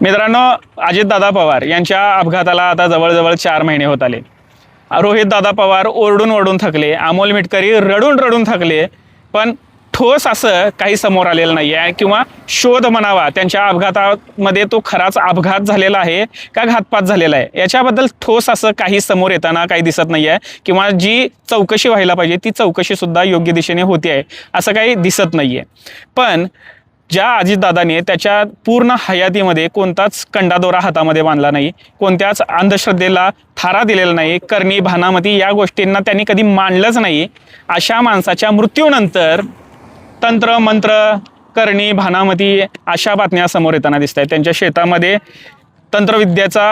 मित्रांनो, अजितदादा पवार यांच्या अपघाताला आता जवळजवळ 4 महिने होत आले. रोहितदादा पवार ओरडून ओरडून थकले, अमोल मिटकरी रडून रडून थकले, पण ठोस असं काही समोर आलेलं नाही आहे किंवा शोध म्हणावा त्यांच्या अपघातामध्ये तो खराच अपघात झालेला आहे का घातपात झालेला आहे याच्याबद्दल ठोस असं काही समोर येताना काही दिसत नाही आहे किंवा जी चौकशी व्हायला पाहिजे ती चौकशी सुद्धा योग्य दिशेने होते आहे असं काही दिसत नाही आहे. पण ज्या अजितदादाने त्याच्या पूर्ण हयातीमध्ये कोणताच कंडादोरा हातामध्ये बांधला नाही, कोणत्याच अंधश्रद्धेला थारा दिलेला नाही, करणी भानामती या गोष्टींना त्यांनी कधी मांडलंच नाही, अशा माणसाच्या मृत्यूनंतर तंत्र मंत्र करणी भानामती अशा बातम्या समोर येताना दिसत आहेत. त्यांच्या शेतामध्ये तंत्रविद्येचा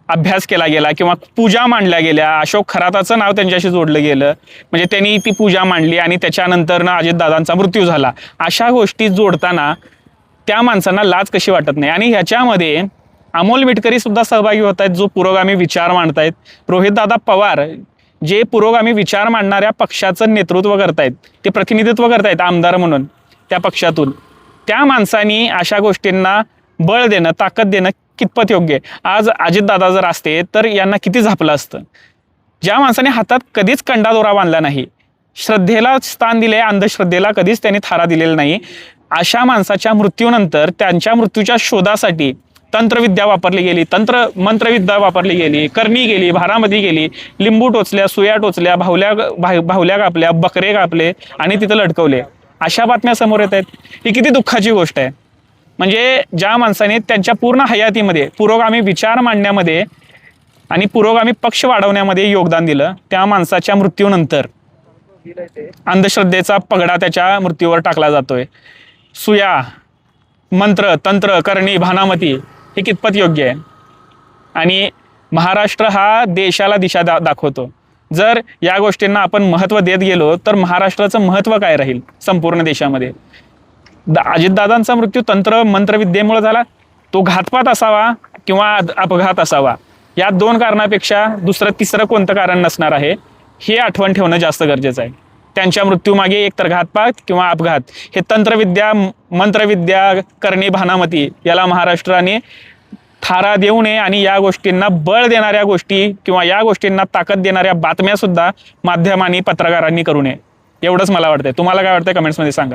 अभ्यास केला गेला किंवा पूजा मांडल्या गेल्या, अशोक खराताचं नाव त्यांच्याशी जोडलं गेलं, म्हणजे त्यांनी ती पूजा मांडली आणि त्याच्यानंतर अजितदादांचा मृत्यू झाला. अशा गोष्टी जोडताना त्या माणसांना लाज कशी वाटत नाही. आणि ह्याच्यामध्ये अमोल मिटकरी सुद्धा सहभागी होत आहेत, जो पुरोगामी विचार मांडतायत. रोहितदादा पवार जे पुरोगामी विचार मांडणाऱ्या पक्षाचं नेतृत्व करतायत, ते प्रतिनिधित्व करतायत आमदार म्हणून त्या पक्षातून, त्या माणसांनी अशा गोष्टींना बळ देणं, ताकद देणं कितपत योग्य आहे. आज अजितदादा जर असते तर यांना किती झापलं असतं. ज्या माणसाने हातात कधीच कंडादोरा बांधला नाही, श्रद्धेला स्थान दिले, अंधश्रद्धेला कधीच त्यांनी थारा दिलेला नाही, अशा माणसाच्या मृत्यूनंतर त्यांच्या मृत्यूच्या शोधासाठी तंत्रविद्या वापरली गेली, मंत्रविद्या वापरली गेली, करणी गेली, भारामती गेली, लिंबू टोचल्या, सुया टोचल्या, भावल्या कापल्या, बकरे कापले आणि तिथं लटकवले. अशा बातम्या समोर येत आहेत. ही किती दुःखाची गोष्ट आहे. म्हणजे ज्या माणसाने त्यांच्या पूर्ण हयातीमध्ये पुरोगामी विचार मांडण्यामध्ये आणि पुरोगामी पक्ष वाढवण्यामध्ये योगदान दिलं, त्या माणसाच्या मृत्यूनंतर अंधश्रद्धेचा पगडा त्याच्या मृत्यूवर टाकला जातोय. सुया, मंत्र, तंत्र, करणी, भानामती हे कितपत योग्य आहे. आणि महाराष्ट्र हा देशाला दिशा दाखवतो. जर या गोष्टींना आपण महत्त्व देत गेलो तर महाराष्ट्राचं महत्त्व काय राहील संपूर्ण देशामध्ये. अजितदादांचा मृत्यू तंत्र मंत्रविद्येमुळे झाला, तो घातपात असावा किंवा अपघात असावा, या 2 कारणापेक्षा दुसरं तिसरं कोणतं कारण नसणार आहे हे आठवण ठेवणं जास्त गरजेचं आहे. त्यांच्या मृत्यूमागे एकतर घातपात किंवा अपघात, हे तंत्रविद्या, मंत्रविद्या, करणी, भानामती याला महाराष्ट्राने थारा देऊ नये आणि या गोष्टींना बळ देणाऱ्या गोष्टी किंवा या गोष्टींना ताकद देणाऱ्या बातम्या सुद्धा माध्यमांनी, पत्रकारांनी करू नये. एवढंच मला वाटतंय. तुम्हाला काय वाटतंय कमेंट्समध्ये सांगा.